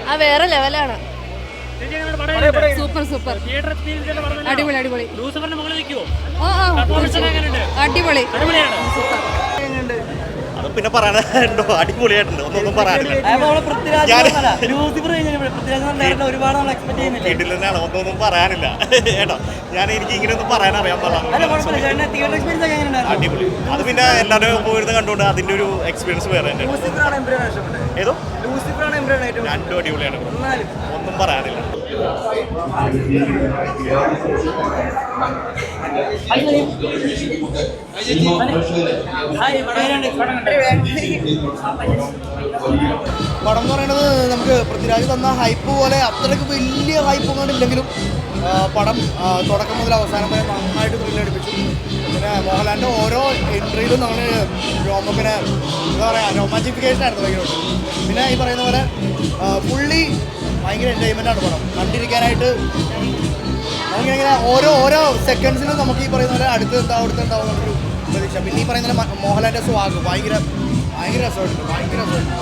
ആ വേറെ ലെവലാണ്. സൂപ്പർ സൂപ്പർ, അടിപൊളി അടിപൊളി, അടിപൊളി. അത് പിന്നെ പറയാനുണ്ടോ? അടിപൊളിയായിട്ടുണ്ട്, ഒന്നും പറയാനില്ല. വീട്ടിൽ തന്നെയാണ്, ഒന്നും പറയാനില്ല കേട്ടോ. എനിക്ക് ഇങ്ങനെയൊന്നും പറയാൻ അറിയാൻ പാടില്ല. അടിപൊളി. അത് പിന്നെ എല്ലാവരും പോയിരുന്ന് കണ്ടുകൊണ്ട് അതിന്റെ ഒരു എക്സ്പീരിയൻസ് വേറെ തന്നെ. ഏതോ രണ്ടും അടിപൊളിയാണ്, ഒന്നും പറയാനില്ല. പടം എന്ന് പറയുന്നത് നമുക്ക് പൃഥ്വിരാജ് തന്ന ഹൈപ്പ് പോലെ അത്രയ്ക്ക് വലിയ ഹൈപ്പ് കൊണ്ടില്ലെങ്കിലും പടം തുടക്കം മുതൽ അവസാനം വരെ നന്നായിട്ട് ത്രില്ലടിപ്പിച്ചു. പിന്നെ മോഹൻലാലിൻ്റെ ഓരോ എൻട്രിയിലും നമ്മൾ പിന്നെ എന്താ പറയുക, റൊമാൻറ്റിഫിക്കേഷൻ ആയിരുന്നു ഭയങ്കര. പിന്നെ ഈ പറയുന്ന പോലെ ഫുള്ളി ഭയങ്കര എൻജോയ്മെൻ്റാണ് പടം കണ്ടിരിക്കാനായിട്ട്. നമുക്കിങ്ങനെ ഓരോ സെക്കൻഡ്സിലും നമുക്ക് ഈ പറയുന്ന പോലെ അടുത്ത് എന്താവും എന്നൊരു പ്രതീക്ഷ. പിന്നെ ഈ പറയുന്ന പോലെ മോഹൻലാലിൻ്റെ സ്വാഗ് ഭയങ്കര രസമായിട്ടുണ്ട്, ഭയങ്കര രസമായിട്ടുണ്ട്.